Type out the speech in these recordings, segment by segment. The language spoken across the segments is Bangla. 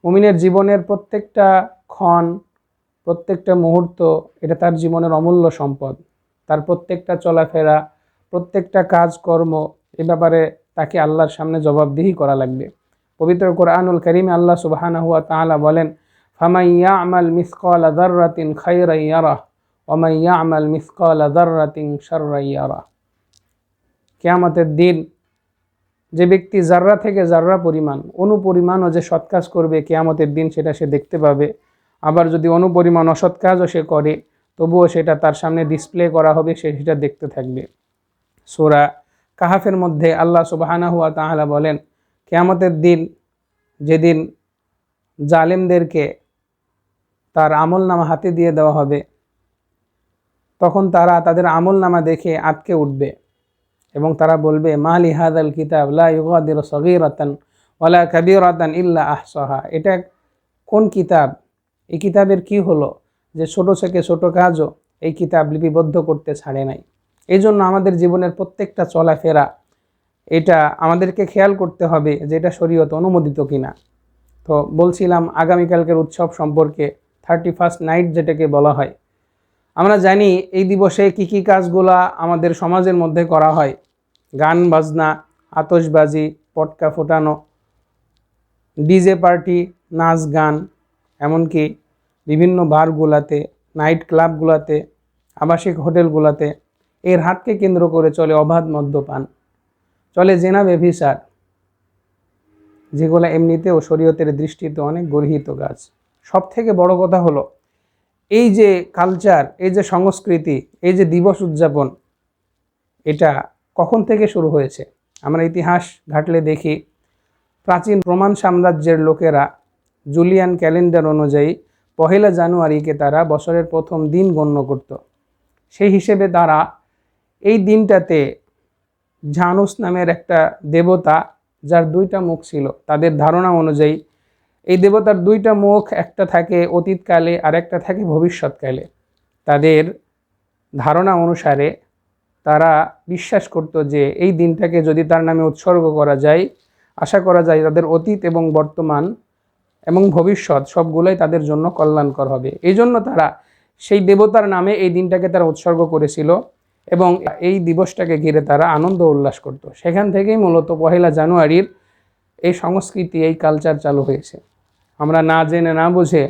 মুমিনের জীবনের প্রত্যেকটা ক্ষণ, প্রত্যেকটা মুহূর্ত এটা তার জীবনের অমূল্য সম্পদ। তার প্রত্যেকটা চলাফেরা, প্রত্যেকটা কাজকর্ম এ ব্যাপারে তাকে আল্লাহর সামনে জবাবদিহি করা লাগবে। পবিত্র কোরআনুল কারীমে আল্লাহ সুবহানাহু ওয়া তাআলা বলেন, ফামান ইয়া'মাল মিসকালা যাররাতিন খায়রান ইয়ারাহ ওয়া মান ইয়া'মাল মিসকালা যাররাতিন শাররান ইয়ারাহ। কিয়ামতের দিন যে ব্যক্তি জাররা থেকে জাররা পরিমাণ, অনুপরিমাণও যে সৎ কাজ করবে কিয়ামতের দিন সেটা সে দেখতে পাবে। আবার যদি অনুপরিমাণ অসৎ কাজও সে করে তবুও সেটা তার সামনে ডিসপ্লে করা হবে, সে সেটা দেখতে থাকবে। সূরা কাহাফের মধ্যে আল্লাহ সুবহানাহু ওয়া তাআলা বলেন, কিয়ামতের দিন যেদিন জালেমদেরকে তার আমলনামা হাতে দিয়ে দেওয়া হবে, তখন তারা তাদের আমলনামা দেখে আটকে উঠবে এবং তারা বলবে, মালি হাদাল কিতাব লা ইউগাদিরু সগীরাতান ওয়ালা কাবীরাতান ইল্লা আহসাহা। এটা কোন কিতাব? এই কিতাবের কি হলো যে ছোট থেকে ছোট কাজও এই কিতাব লিপিবদ্ধ করতে ছাড়ে নাই। এই জন্য আমাদের জীবনের প্রত্যেকটা চলাফেরা এটা আমাদেরকে খেয়াল করতে হবে যে এটা শরীয়ত অনুমোদিত কিনা। তো বলছিলাম আগামীকালকের উৎসব সম্পর্কে, 31st নাইট যেটাকে বলা হয়। আমরা জানি এই দিবসে কি কি কাজগুলা আমাদের সমাজের মধ্যে করা হয়। গান বাজনা, আতশবাজি, পটকা ফোটানো, ডিজে পার্টি, নাচ গান, এমনকি বিভিন্ন বারগুলাতে, নাইট ক্লাবগুলাতে, আবাসিক হোটেলগুলাতে এর হাটকে কেন্দ্র করে চলে অবাধ মদ্যপান, চলে জেনা ব্যভিচার, যেগুলো এমনিতেও শরীয়তের দৃষ্টিতে অনেক গর্হিত কাজ। সব থেকে বড় কথা হলো এই যে কালচার, এই যে সংস্কৃতি, এই যে দিবস উদযাপন, এটা কখন থেকে শুরু হয়েছে? আমরা ইতিহাস ঘাটলে দেখি প্রাচীন রোমান সাম্রাজ্যের লোকেরা জুলিয়ান ক্যালেন্ডার অনুযায়ী 1 জানুয়ারিকে তারা বছরের প্রথম দিন গণ্য করত। সেই হিসেবে তারা এই দিনটাতে জানুস নামের একটা দেবতা, যার 2টা মুখ ছিল, তাদের ধারণা অনুযায়ী এই দেবতার 2টা মুখ, একটা থাকে অতীতকালে আর একটা থাকে ভবিষ্যৎকালে। তাদের ধারণা অনুসারে তারা বিশ্বাস করত যে এই দিনটাকে যদি তার নামে উৎসর্গ করা যায়, আশা করা যায় তাদের অতীত এবং বর্তমান এবং ভবিষ্যৎ সবগুলোই তাদের জন্য কল্যাণকর হবে। এই জন্য তারা সেই দেবতার নামে এই দিনটাকে তারা উৎসর্গ করেছিল এবং এই দিবসটাকে ঘিরে তারা আনন্দ উল্লাস করত। সেখান থেকেই মূলত 1 জানুয়ারির এই সংস্কৃতি, এই কালচার চালু হয়েছে। আমরা না জেনে না বুঝে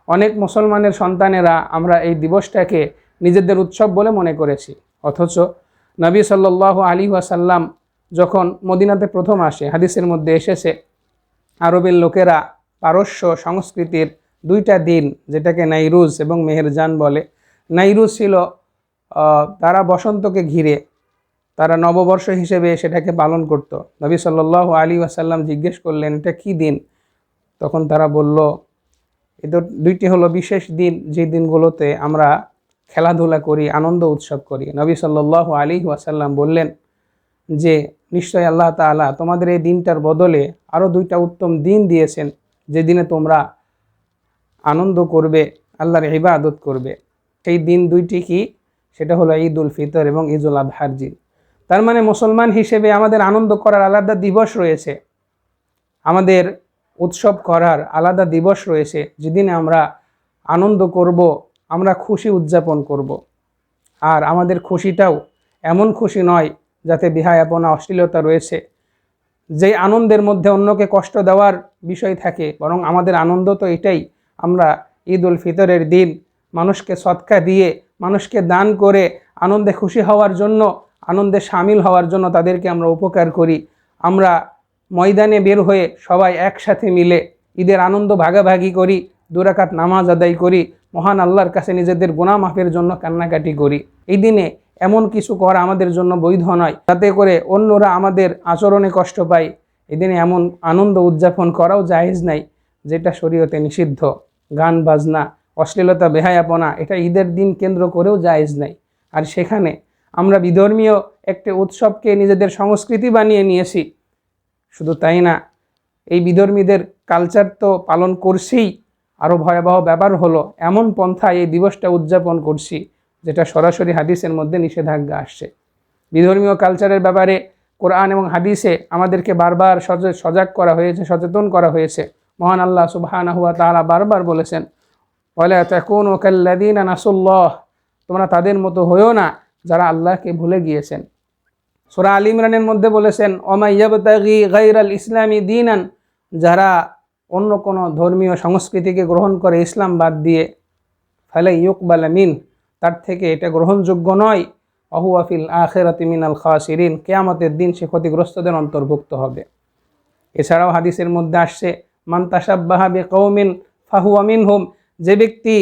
অনেক মুসলমানের সন্তানেরা আমরা এই দিবসটাকে নিজেদের উৎসব বলে মনে করেছি। অথচ নবী সাল্লাল্লাহু আলাইহি ওয়াসাল্লাম যখন মদিনাতে প্রথম আসে, হাদিসের মধ্যে এসেছে আরবের লোকেরা পারস্য সংস্কৃতির 2টা দিন, যেটাকে নাইরুজ এবং মেহেরজান বলে। নাইরুজ ছিল তারা বসন্তকে ঘিরে তারা নববর্ষ হিসেবে সেটাকে পালন করত। নবী সাল্লাল্লাহু আলাইহি ওয়াসাল্লাম জিজ্ঞেস করলেন, এটা কি দিন? তখন তারা বলল, এদের 2টি হলো বিশেষ দিন, যে দিনগুলোতে আমরা খেলাধুলা করি, আনন্দ উৎসব করি। নবী সাল্লাল্লাহু আলাইহি ওয়াসাল্লাম বললেন যে নিশ্চয় আল্লাহ তাআলা তোমাদের এই দিনটার বদলে আরও 2টা উত্তম দিন দিয়েছেন, যে দিনে তোমরা আনন্দ করবে, আল্লাহর ইবাদত করবে। সেই দিন 2টি কি? সেটা হলো ঈদ উল ফিতর এবং ঈদ উল আজহার দিন। তার মানে মুসলমান হিসেবে আমাদের আনন্দ করার আলাদা দিবস রয়েছে, আমাদের উৎসব করার আলাদা দিবস রয়েছে, যেদিনে আমরা আনন্দ করব, আমরা খুশি উদযাপন করব। আর আমাদের খুশিটাও এমন খুশি নয় যাতে বেহায়াপনা, অশ্লীলতা রয়েছে, যে আনন্দের মধ্যে অন্যকে কষ্ট দেওয়ার বিষয় থাকে। বরং আমাদের আনন্দ তো এটাই, আমরা ঈদ উল ফিতরের দিন মানুষকে সদকা দিয়ে, মানুষকে দান করে আনন্দে খুশি হওয়ার জন্য, আনন্দে সামিল হওয়ার জন্য তাদেরকে আমরা উপকার করি। আমরা ময়দানে বের হয়ে সবাই একসাথে মিলে ঈদের আনন্দ ভাগাভাগি করি, 2 রাকাত নামাজ আদায় করি, মহান আল্লাহর কাছে নিজেদের গুনাহ মাফের জন্য কান্নাকাটি করি। এই দিনে এমন কিছু করা আমাদের জন্য বৈধ নয় যাতে করে অন্যরা আমাদের আচরণে কষ্ট পায়। এই দিনে এমন আনন্দ উদযাপন করাও জায়েজ নাই যেটা শরীয়তে নিষিদ্ধ। গান বাজনা, অশ্লীলতা, বেহায়াপনা এটা ঈদের দিন কেন্দ্র করেও জায়েজ নাই। আর সেখানে আমরা বিধর্মীয় একটি উৎসবকে নিজেদের সংস্কৃতি বানিয়ে নিয়েছি। শুধু তাই না, এই বিধর্মীদের কালচার তো পালন করছি, আরও ভয়াবহ ব্যাপার হলো এমন পন্থায় এই দিবসটা উদযাপন করছি যেটা সরাসরি হাদিসের মধ্যে নিষেধাজ্ঞা আসছে। বিধর্মীয় কালচারের ব্যাপারে কোরআন এবং হাদিসে আমাদেরকে বারবার সজাগ করা হয়েছে, সচেতন করা হয়েছে। মহান আল্লাহ সুবহানাহু ওয়া তাআলা বারবার বলেছেন, ওয়ালা তাকুনু কাল্লাযীনা নাসুল্লাহ, তোমরা তাদের মতো হইও না যারা আল্লাহকে ভুলে গিয়েছেন। সূরা আলী ইমরানের মধ্যে বলেছেন, ওমা ইয়াবতাগি গায়রাল ইসলামি দীনান, যারা অন্য কোনো ধর্মীয় সংস্কৃতিকে গ্রহণ করে ইসলাম বাদ দিয়ে, ফালা ইউকবালা মিন, তার থেকে এটা গ্রহণযোগ্য নয়, ওয়াহুয়া ফিল আখিরাতি মিনাল খাসিরিন, কিয়ামতের দিন সে ক্ষতিগ্রস্তদের অন্তর্ভুক্ত হবে। এছাড়াও হাদিসের মধ্যে আসছে, মান তাশাব্বাহা বিকওমিন ফাহুয়া মিনহুম, যে ব্যক্তি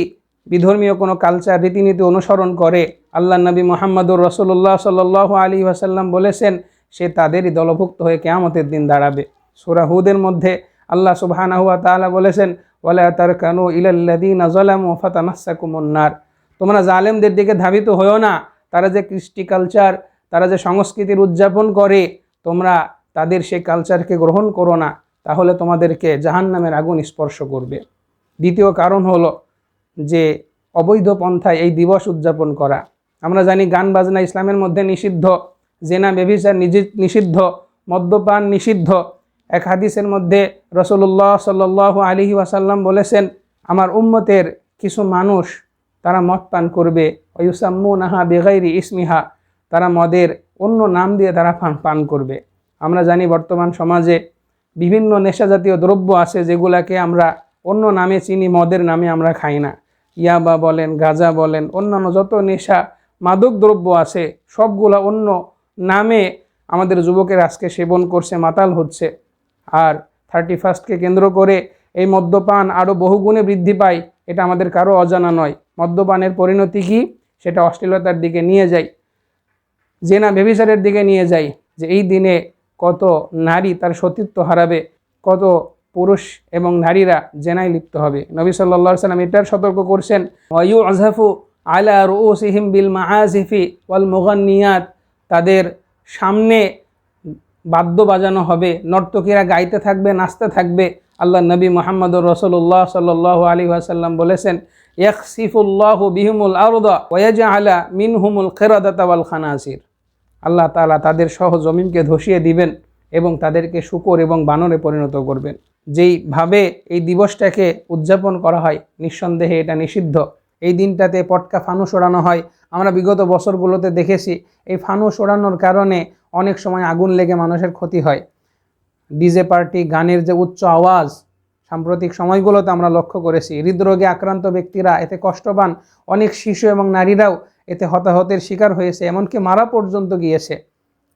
বিধর্মীয় কোনো কালচার রীতিনীতি অনুসরণ করে, আল্লাহ নবী মুহাম্মদুর রাসূলুল্লাহ সাল্লাল্লাহু আলাইহি ওয়াসাল্লাম বলেছেন সে তাদেরই দলভুক্ত হয়ে কিয়ামতের দিন দাঁড়াবে। সূরা হুদের মধ্যে আল্লাহ সুবহানাহু ওয়া তাআলা বলেছেন, ওয়ালা তারকানু ইলাল্লাযীনা যালামু ফাতামাসসাকুমুন নার, তোমরা জালেমদের দিকে ধাবিত হও না, তারা যে কৃষ্টি কালচার, তারা যে সংস্কৃতির উদযাপন করে, তোমরা তাদের সেই কালচারকে গ্রহণ করো না, তাহলে তোমাদেরকে জাহান্নামের আগুন স্পর্শ করবে। দ্বিতীয় কারণ হলো যে অবৈধ পন্থায় এই দিবস উদযাপন করা। আমরা জানি গান বাজনা ইসলামের মধ্যে নিষিদ্ধ, জেনা ব্যভিচার নিষিদ্ধ, মদ্যপান নিষিদ্ধ। এক হাদিসের মধ্যে রাসূলুল্লাহ সাল্লাল্লাহু আলাইহি ওয়াসাল্লাম বলেছেন, আমার উম্মতের কিছু মানুষ তারা মদ পান করবে, ওয়ুসাম্মুনাহা বিগাইরি ইসমিহা, তারা মদের অন্য নাম দিয়ে তারা পান করবে। আমরা জানি বর্তমান সমাজে বিভিন্ন নেশাজাতীয় দ্রব্য আছে যেগুলাকে আমরা অন্য নামে চিনি, মদের নামে আমরা খাই না। ইয়াবা বলেন, গাঁজা বলেন, অন্যান্য যত নেশা মাদক দ্রব্য আছে সবগুলা অন্য নামে আমাদের যুবকের আজকে সেবন করছে, মাতাল হচ্ছে। আর 31কে কেন্দ্র করে এই মদ্যপান আরও বহুগুণে বৃদ্ধি পায়, এটা আমাদের কারো অজানা নয়। মদ্যপানের পরিণতি কী, সেটা অশ্লীলতার দিকে নিয়ে যায়, জেনা ব্যভিচারের দিকে নিয়ে যায়। যে এই দিনে কত নারী তার সতীত্ব হারাবে, কত পুরুষ এবং নারীরা জেনায় লিপ্ত হবে। নবী সাল্লাল্লাহু আলাইহি ওয়াসাল্লাম এটার সতর্ক করছেন, ওয়ায়ুযহাফু আলা রুউসিহিম বিল মাআযিফি ওয়াল মুগান্নিয়াত, তাদের সামনে বাদ্য বাজানো হবে, নর্তকীরা গাইতে থাকবে, নাচতে থাকবে। আল্লাহ নবী মুহাম্মদুর রাসূলুল্লাহ সাল্লাল্লাহু আলাইহি ওয়াসাল্লাম বলেছেন, ইয়াখসিফুল্লাহু বিহিমুল আরদা ওয়া ইয়াজআলা মিনহুমুল কিরাদাতা ওয়াল খানাসির, আল্লাহ তাআলা তাদের সহ জমিনকে ধসিয়ে দিবেন এবং তাদেরকে শূকর এবং বানরে পরিণত করবেন। যেইভাবে এই দিবসটাকে উদযাপন করা হয়, নিঃসন্দেহে এটা নিষিদ্ধ। এই দিনটাতে পটকা ফানুস ওড়ানো হয়। আমরা বিগত বছরগুলোতে দেখেছি এই ফানুস ওড়ানোর কারণে অনেক সময় আগুন লেগে মানুষের ক্ষতি হয়। ডিজে পার্টি, গানের যে উচ্চ আওয়াজ সাম্প্রতিক সময়গুলোতে আমরা লক্ষ্য করেছি, হৃদরোগে আক্রান্ত ব্যক্তিরা এতে কষ্ট পান, অনেক শিশু এবং নারীরাও এতে হতাহতের শিকার হয়েছে, এমনকি মারা পর্যন্ত গিয়েছে।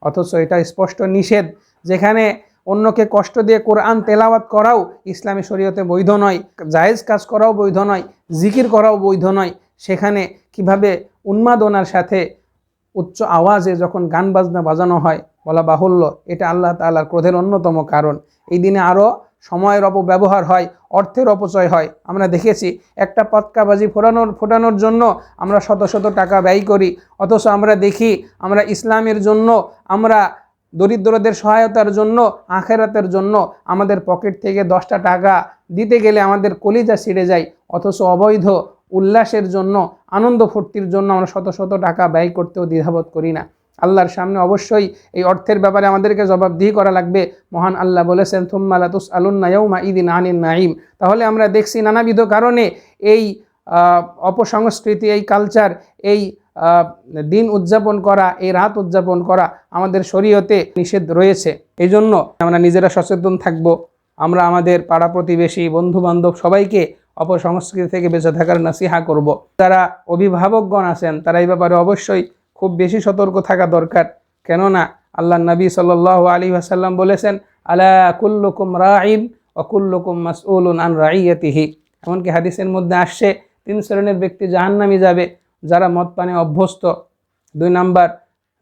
অথচ এটা স্পষ্ট নিষেধ। যেখানে অন্যকে কষ্ট দিয়ে কোরআন তেলাওয়াত করাও ইসলামী শরীয়তে বৈধ নয়, জায়েজ কাজ করাও বৈধ নয়, জিকির করাও বৈধ নয়, সেখানে কিভাবে উন্মাদনার সাথে উচ্চ আওয়াজে যখন গান বাজনা বাজানো হয়, বলা বাহুল্য এটা আল্লাহ তাআলার ক্রোধের অন্যতম কারণ। এই দিনে আরও সময়ের অপব্যবহার হয়, অর্থের অপচয় হয়। আমরা দেখেছি একটা পটকাবাজি ফোটানোর জন্য আমরা শত শত টাকা ব্যয় করি, অথচ আমরা দেখি আমরা ইসলামের জন্য, আমরা দরিদ্রদের সহায়তার জন্য, আখেরাতের জন্য আমাদের পকেট থেকে 10টা টাকা দিতে গেলে আমাদের কলিজা ছিঁড়ে যায়। অথচ অবৈধ উল্লাসের জন্য, আনন্দ ফুর্তির জন্য আমরা শত শত টাকা ব্যয় করতেও দ্বিধাবোধ করি না। আল্লাহর সামনে অবশ্যই এই অর্থের ব্যাপারে আমাদেরকে জবাবদিহি করা লাগবে। মহান আল্লাহ বলেছেন, থুম্মা লা তুসআলুন্না ইয়াউমা ইদিন আনিন নাঈম। তাহলে আমরা দেখছি নানাবিধ কারণে এই অপসংস্কৃতি, এই কালচার, এই দিন উদযাপন করা, এই রাত উদযাপন করা আমাদের শরীয়তে নিষেধ রয়েছে। এই জন্য আমরা নিজেরা সচেতন থাকব। আমরা আমাদের পাড়া প্রতিবেশী, বন্ধু বান্ধব সবাইকে অপসংস্কৃতি থেকে বেঁচে থাকার নাসিহা করব। যারা অভিভাবকগণ আছেন তারা এই ব্যাপারে অবশ্যই খুব বেশি সতর্ক থাকা দরকার। কেননা আল্লাহ নবী সাল্লাল্লাহু আলাইহি ওয়াসাল্লাম বলেছেন, আলা কুল্লুকুম রাঈন ওয়া কুল্লুকুম মাসউলুন আন রাইয়াতিহি। এমনকি হাদিসের মধ্যে আসছে 3 শ্রেণীর ব্যক্তি জাহান্নামে যাবে। যারা মদ পানে অভ্যস্ত, 2 নাম্বার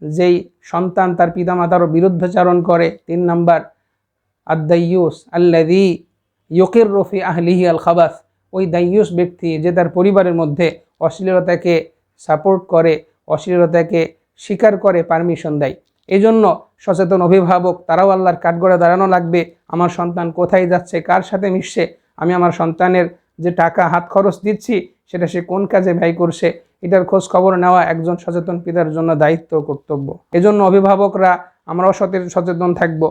যেই সন্তান তার পিতামাতার বিরুদ্ধাচরণ করে, 3 নাম্বার আদ-দাইয়ুস আল্লাযী ইউকিররু ফি আহলিহি আল খাবাস, ওই দাইয়ুস ব্যক্তি যে তার পরিবারের মধ্যে অশ্লীলতাকে সাপোর্ট করে, অশ্লীলতাকে স্বীকার করে, পারমিশন দেয়। এই জন্য সচেতন অভিভাবক তারাও আল্লাহর কাঠগড়ে দাঁড়ানো লাগবে। আমার সন্তান কোথায় যাচ্ছে, কার সাথে মিশছে, আমি আমার সন্তানের যে টাকা হাত খরচ দিচ্ছি সেটা সে কোন কাজে ব্যয় করছে, এটার খোঁজ খবর নেওয়া একজন সচেতন পিতার জন্য দায়িত্ব, কর্তব্য। এজন্য অভিভাবকরা আমরাও সচেতন থাকব।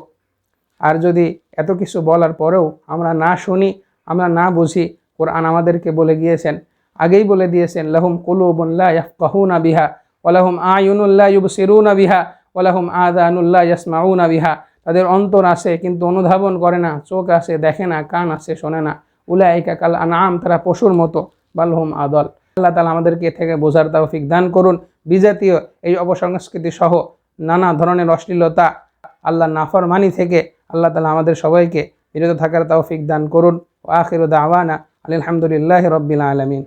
আর যদি এত কিছু বলার পরেও আমরা না শুনি, আমরা না বুঝি, কোরআন আমাদেরকে বলে গিয়েছেন, আগেই বলে দিয়েছেন, লাহুম কুলুবুন লা ইয়াফকাহুনা বিহা ওয়া লাহুম আয়ুনুন লা ইউবসিরুনা বিহা ওয়া লাহুম আযানুন লা ইয়াসমাউনা বিহা। তাদের অন্তর আছে কিন্তু অনুধাবন করে না, চোখ আছে দেখে না, কান আছে শোনে না। উলাইকা কাল আনআম, তারা পশুর মতো, বাল হুম আদল। আল্লাহ তাআলা আমাদেরকে এ থেকে বোঝার তৌফিক দান করুন। বিজাতীয় এই অপসংস্কৃতি সহ নানা ধরনের অশ্লীলতা, আল্লাহ নাফরমানি থেকে আল্লাহ তাআলা আমাদের সবাইকে বিরত থাকার তৌফিক দান করুন। ওয়া আখিরু দাওয়ানা আলহামদুলিল্লাহি রাব্বিল আলামিন।